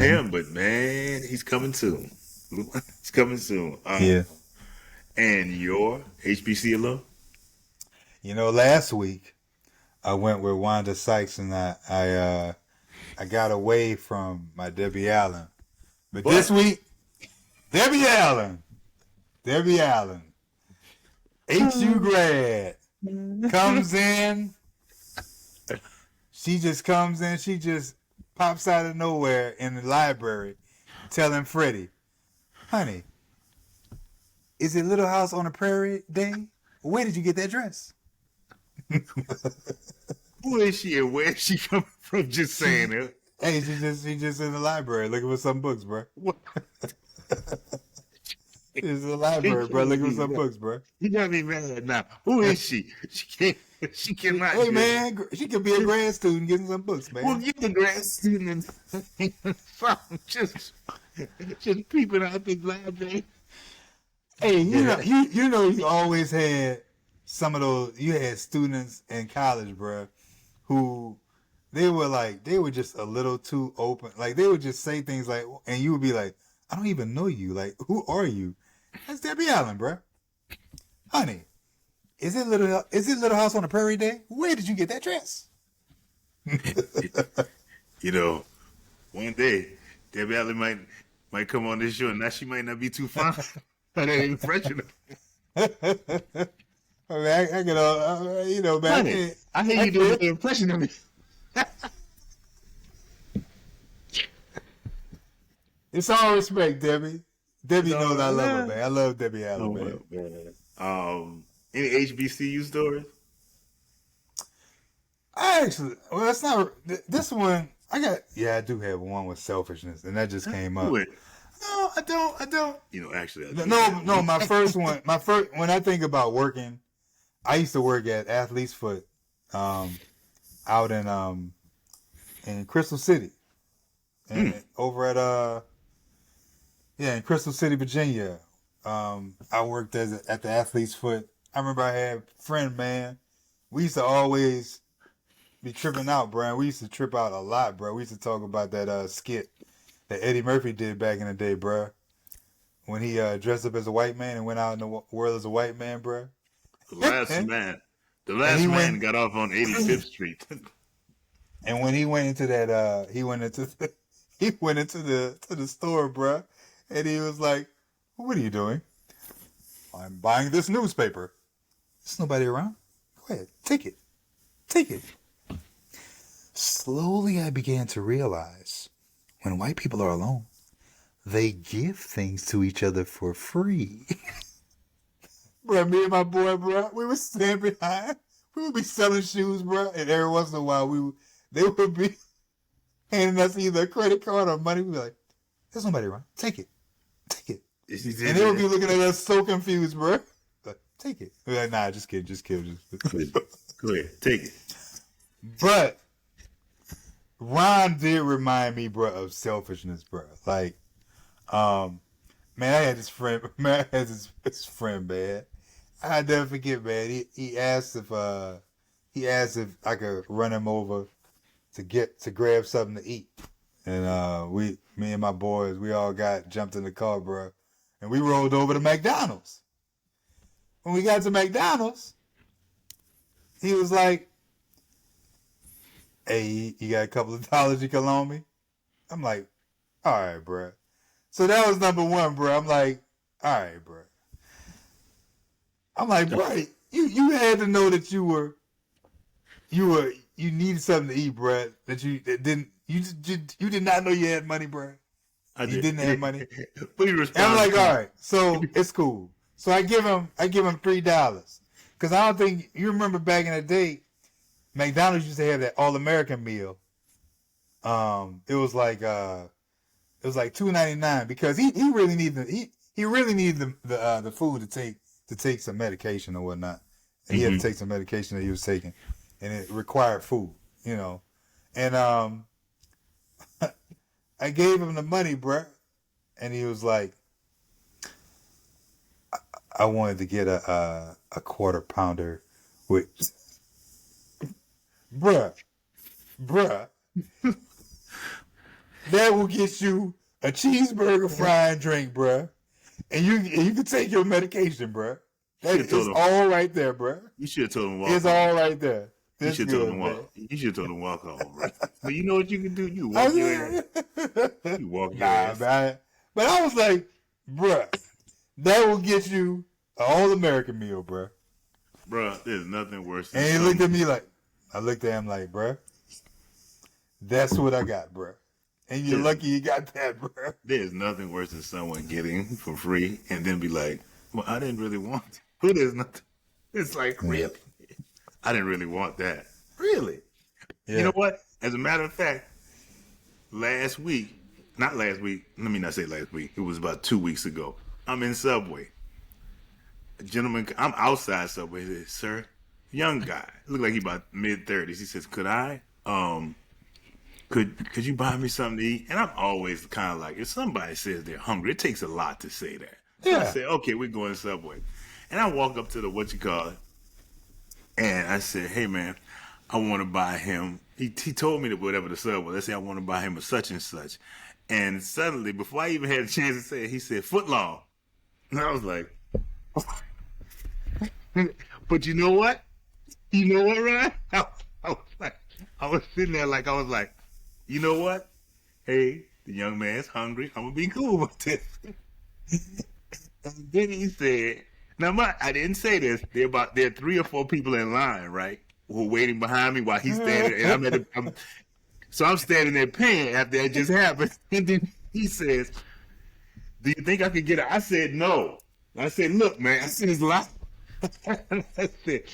him, but man, he's coming soon. He's coming soon. Yeah. And your HBC alum? Last week I went with Wanda Sykes and I got away from my Debbie Allen. But this But week, Debbie Allen, Debbie Allen, HU grad, comes in. She just comes in. She just pops out of nowhere in the library telling Freddie, honey, is it Little House on the Prairie Day? Where did you get that dress? who is she and where is she coming from? Just saying She, it. hey, she just in the library looking for some books, bro. What? She's in the He library, bro, can't looking for be some mad. books, bro. He got me mad now. Who is she? She can't. She cannot Hey, just. man, she could be a grad student getting some books, Well, man. you the grad student and just peeping out the library. Hey, Yeah. you always had some of those. You had students in college, bro, who they were just a little too open. Like they would just say things like, and you would be like, I don't even know you. Like, who are you? That's Debbie Allen, bro. Honey, is it Little House on the Prairie Day? Where did you get that dress? You know, one day Debbie Allen might come on this show, and now she might not be too fine. That ain't fresh enough. I mean, I can, man, I Honey, can't, I hear I you doing can't. an impression of me. It's all respect, Debbie. Debbie knows I love her, No, man. I love Debbie Allen, oh man. man. Any HBCU stories? Well, that's not this one. I do have one with selfishness, and that just came Who up. it? No, I don't. I don't. Actually, I No, do have no. one. My first. When I think about working, I used to work at Athlete's Foot, um, out in Crystal City, Hmm. and over at in Crystal City, Virginia. I worked at the Athlete's Foot. I remember I had a friend, man. We used to always be tripping out, bro. We used to trip out a lot, bro. We used to talk about that skit that Eddie Murphy did back in the day, bro. When he dressed up as a white man and went out in the world as a white man, bro. The last and man. The he last man went, got off on 85th Street. and when he went into that, he went into the store, bro. And he was like, "What are you doing?" "I'm buying this newspaper." "There's nobody around. Go ahead, take it, take it." Slowly, I began to realize when white people are alone, they give things to each other for free. Bro, me and my boy, bro, we would stand behind. We would be selling shoes, bro, and every once in a while, they would be handing us either a credit card or money. We'd be like, "There's nobody around. Take it, take it." And they would be looking at us so confused, bro. Like, take it. We're like, "Nah, just kidding, just kidding." Go ahead, take it. But Ron did remind me, bro, of selfishness, bro. Like, man, I had this friend. Man, I had this friend, man. I never forget, man. He asked if I could run him over to grab something to eat, and me and my boys, we all jumped in the car, bro, and we rolled over to McDonald's. When we got to McDonald's, he was like, "Hey, you got a couple of dollars you can loan me?" I'm like, "All right, bro." So that was number one, bro. I'm like, "All right, bro." I'm like, "Bro, you had to know that you needed something to eat, bro. That didn't you did not know you had money, bro. I You did. didn't have money." But he And I'm like, responds. "All right, so it's cool." So I give him $3 because I don't think you remember back in the day, McDonald's used to have that All American meal. It was like $2.99 because he really needed he really needed the food to take some medication or whatnot. And he had to Hmm. take some medication that he was taking, and it required food, And I gave him the money, bruh, and he was like, "I wanted to get a quarter pounder with," bruh, bruh. That will get you a cheeseburger, fry, and drink, bruh. And you can take your medication, bruh. That is all right there, bruh. You should have told him walk It's home. all right there. You should have told him walk. You should have told him walk home, bro. But you know what you can do? You walk your ass. You walk your ass. Man. But I was like, bruh, that will get you an all-American meal, bruh. Bruh, there's nothing worse than And he looked at me like, I looked at him like, bruh, that's what I got, bruh. And you're lucky you got that, bruh. There's nothing worse than someone getting for free and then be like, well, I didn't really want it. Well, there's nothing. It's like, really? I didn't really want that. Really? Yeah. You know what? As a matter of fact, let me not say last week. It was about 2 weeks ago. I'm in Subway. A gentleman, I'm outside Subway. He says, sir, young guy, looked like he about mid-30s. He says, could you buy me something to eat? And I'm always kind of like, if somebody says they're hungry, it takes a lot to say that. So I said, okay, we're going Subway. And I walk up to the and I said, hey, man, I want to buy him. He told me that whatever the sub was. I said, I want to buy him a such and such. And suddenly, before I even had a chance to say it, he said, footlong. And I was like, but you know what? You know what, Ryan? I was sitting there like, you know what? Hey, the young man's hungry. I'm going to be cool with this. And then he said, now I didn't say this. There are 3 or 4 people in line, right? Who are waiting behind me while he's standing. And I'm standing there paying after that just happened. And then he says, do you think I could get it? I said, no. I said, look, man, I said, it's live. I said,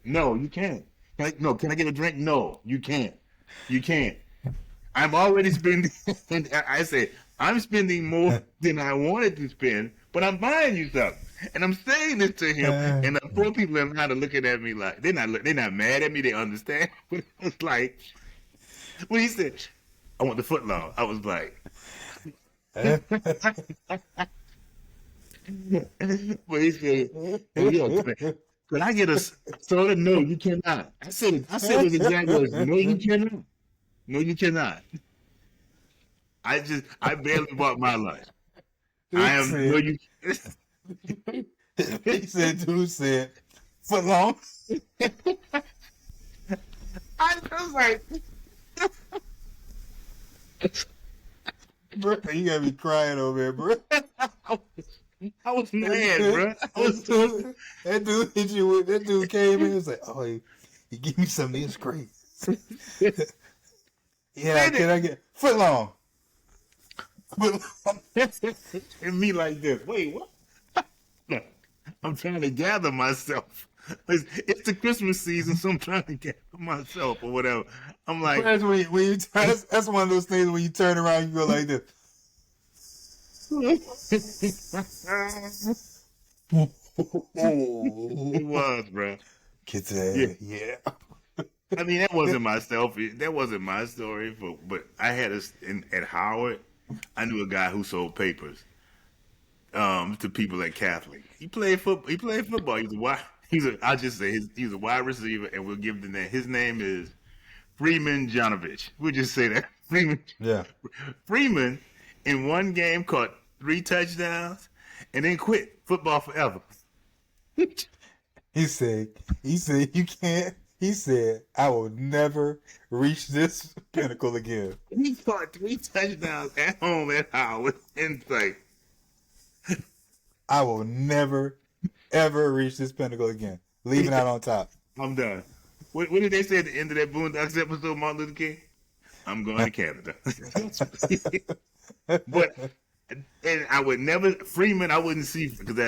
no, you can't. Can I get a drink? No, you can't. You can't. I'm already spending, and I said, I'm spending more than I wanted to spend, but I'm buying you something. And I'm saying this to him, and the 4 people in line are looking at me like, they're not mad at me, they understand. But it's like, when he said, I want the footlong, I was like, but he said, hey, yo, could I get a soda? No, you cannot. I said those exact words. No, you cannot. No, you cannot. I barely bought my lunch. He said, footlong. I was like, bro, you got me crying over here, bro. I was mad, bro. That dude came in and was like, oh, he gave me something. It's great. Yeah, can I get footlong? And me like this. Wait, what? I'm trying to gather myself. It's the Christmas season, so I'm trying to gather myself or whatever. I'm like, that's one of those things when you turn around, you go like this. It was, bro. Kids, yeah. I mean, that wasn't my selfie. That wasn't my story. But I had at Howard. I knew a guy who sold papers to people at Catholic. He played football. He's a wide receiver, and we'll give the name. His name is Freeman Janovich. We'll just say that. Freeman. Yeah. Freeman in one game caught 3 touchdowns and then quit football forever. He said, you can't. He said, I will never reach this pinnacle again. He caught 3 touchdowns at home at Howard. And it's like, I will never, ever reach this pinnacle again. Leaving out on top. I'm done. What did they say at the end of that Boondocks episode of Martin Luther King? I'm going to Canada. But, and I would never, Freeman, I wouldn't see, because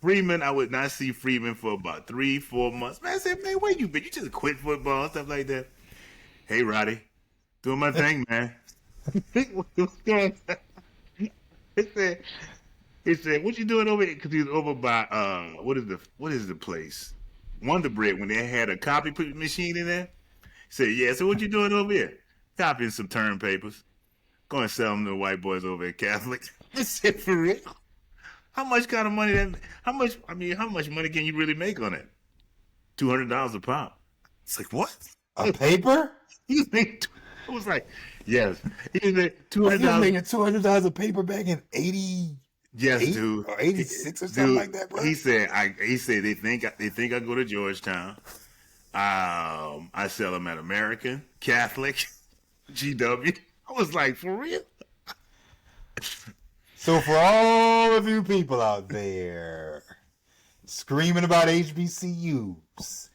Freeman, I would not see Freeman for about 3-4 months. Man, I said, man, where you been? You just quit football and stuff like that. Hey, Roddy, doing my thing, man. He said, what you doing over here? Because he was over by, what is the place? Wonder Bread, when they had a copy machine in there. He said, yeah, so what you doing over here? Copying some term papers. Going to sell them to the white boys over at Catholic. I said, for real? How much kind of money how much money can you really make on it? $200 a pop. It's like, what? A paper? It was like, Yes. He said Like, you're $200. making $200 a paper bag in 88 Yes, dude. or 86 or something Dude, like that, bro. he said they think I go to Georgetown. I sell them at American, Catholic, GW. I was like, for real? So for all of you people out there screaming about HBCUs,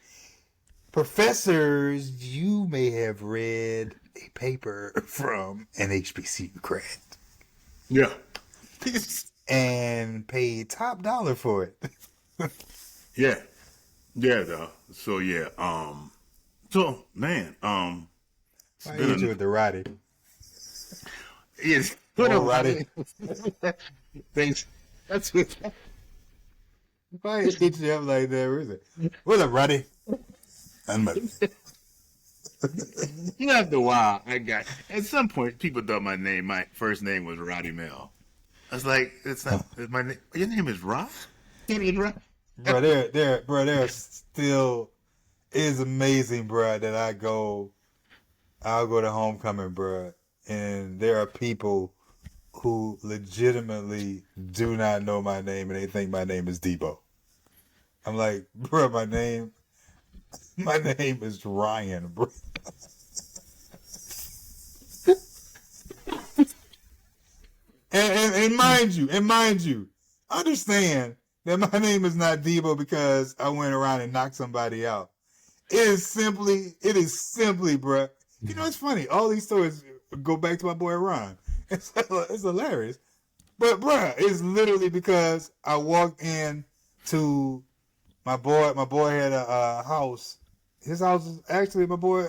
professors, you may have read a paper from an HBCU grad Yeah. and paid top dollar for it. Yeah. Yeah, though. So yeah, so man, it's I been hit you with the Roddy. yes. Oh, Roddy. Thanks. That's what If I hit you up like that, where is it? What's up, Roddy? you know, after a while I got at some point people thought my first name was Roddy Mel. I was like, it's not it's my name. Your name is Rod? Your name is Rod? Bro, there still is amazing, bro, that I'll go to homecoming, bro, and there are people who legitimately do not know my name and they think my name is Debo. I'm like, bro, my name is Ryan, bro. And mind you, understand that my name is not Debo because I went around and knocked somebody out. It is simply, bruh. You know, it's funny. All these stories go back to my boy Ron. It's hilarious. But bruh, it's literally because I walked in to my boy had a house. His house is actually my boy,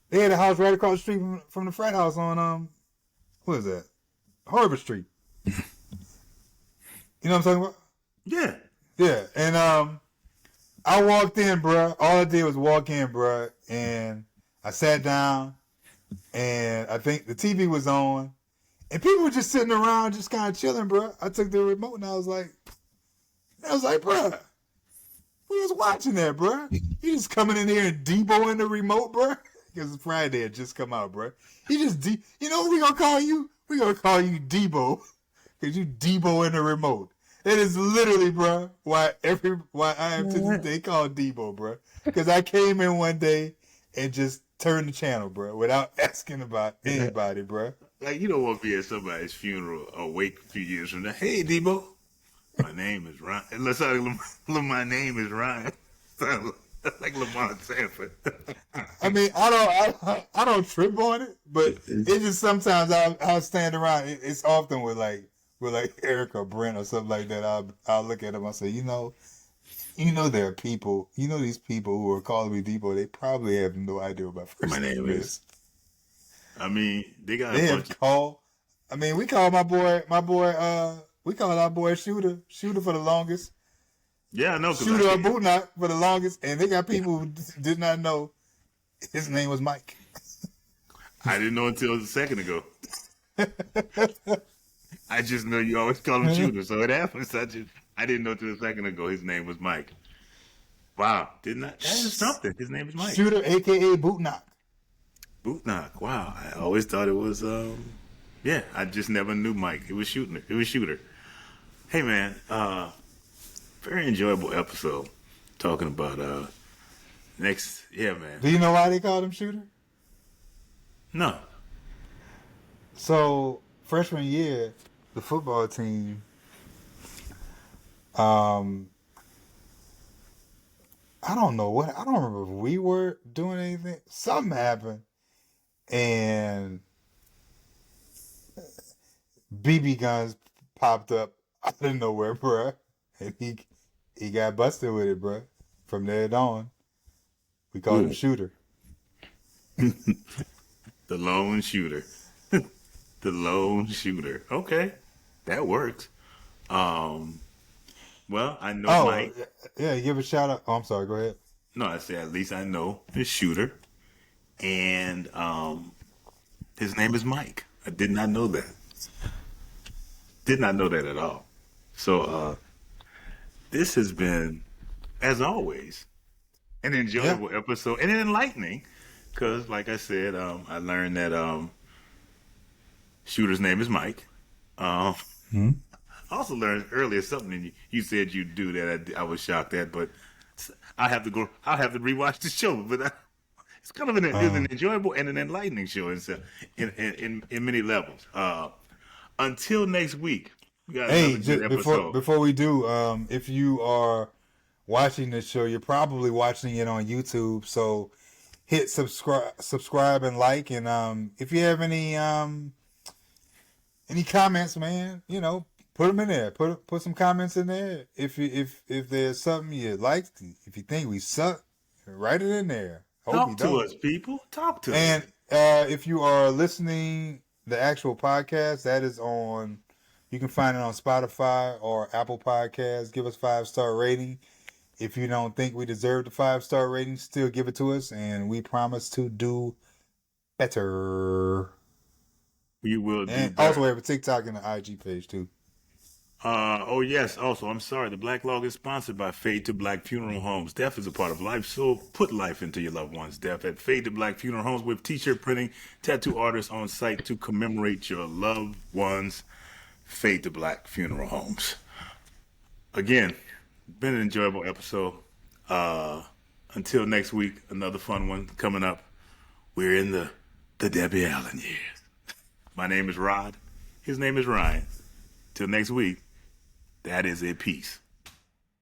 they had a house right across the street from the frat house on, what is that? Harbor Street. You know what I'm talking about? Yeah. Yeah. And I walked in, bruh. All I did was walk in, bruh. And I sat down and I think the TV was on. And people were just sitting around just kind of chilling, bruh. I took the remote and I was like, bruh, we was watching that, bruh. You just coming in here and Debo in the remote, bruh? Because Friday had just come out, bruh. You just, you know what we gonna call you? We gonna call you Debo. Because you Debo in the remote. It is literally, bro, why I am to this day called Debo, bro. Because I came in one day and just turned the channel, bro, without asking about anybody, bro. Like, you don't want to be at somebody's funeral or wake a few years from now. Hey, Debo, my name is Ryan. Let's say my name is Ryan. Like Lamont Sanford. I mean, I don't trip on it, but it just sometimes I'll stand around. It's often with Eric or Brent or something like that. I'll look at them. I say, you know, there are people. You know, these people who are calling me Debo. They probably have no idea what my first name is. I mean, they got. They have called. I mean, we call my boy. We call our boy Shooter for the longest. Yeah, I know. Shooter or Bootnock for the longest, and they got people who did not know his name was Mike. I didn't know until a second ago. I just know you always call him Shooter, so it happens. I didn't know until a second ago his name was Mike. Wow, didn't I? That is something. His name is Mike. Shooter, aka Bootnock. Bootnock. Wow, I always thought it was. Yeah, I just never knew Mike. It was Shooter. Hey man, very enjoyable episode talking about next. Yeah, man. Do you know why they called him Shooter? No. So freshman year, the football team, I don't know what, I don't remember if we were doing anything. Something happened, and BB guns popped up out of nowhere, bruh. And he got busted with it, bruh. From there on, we called him Shooter. The lone shooter. The lone shooter. Okay, that works. Well, I know Mike. Yeah, give a shout out. Oh, I'm sorry. Go ahead. No, I said at least I know the shooter, and his name is Mike. I did not know that. Did not know that at all. So this has been, as always, an enjoyable episode and an enlightening. Because, like I said, I learned that shooter's name is Mike. Um, Hmm? I also learned earlier something that you said you'd do that I was shocked at, but I have to go. I'll have to rewatch the show. But it's kind of an Uh, enjoyable and an enlightening show in many levels. Until next week, we got another hey, good just before episode. before we do, if you are watching this show, you're probably watching it on YouTube. So hit subscribe and like, and if you have any comments, man, put them in there. Put some comments in there. If there's something you like, if you think we suck, write it in there. Hope you Talk to don't. us, people. Talk to us. And if you are listening, the actual podcast that is on, you can find it on Spotify or Apple Podcasts. Give us 5-star rating. If you don't think we deserve the 5-star rating, still give it to us, and we promise to do better. We will do And also, better. we have a TikTok and an IG page too. Oh yes. Also, I'm sorry. The Blacklog is sponsored by Fade to Black Funeral Homes. Death is a part of life, so put life into your loved one's death at Fade to Black Funeral Homes with T-shirt printing, tattoo artists on site to commemorate your loved ones. Fade to Black Funeral Homes. Again, been an enjoyable episode. Uh, until next week, another fun one coming up. We're in the Debbie Allen years. My name is Rod. His name is Ryan. Till next week. That is a peace.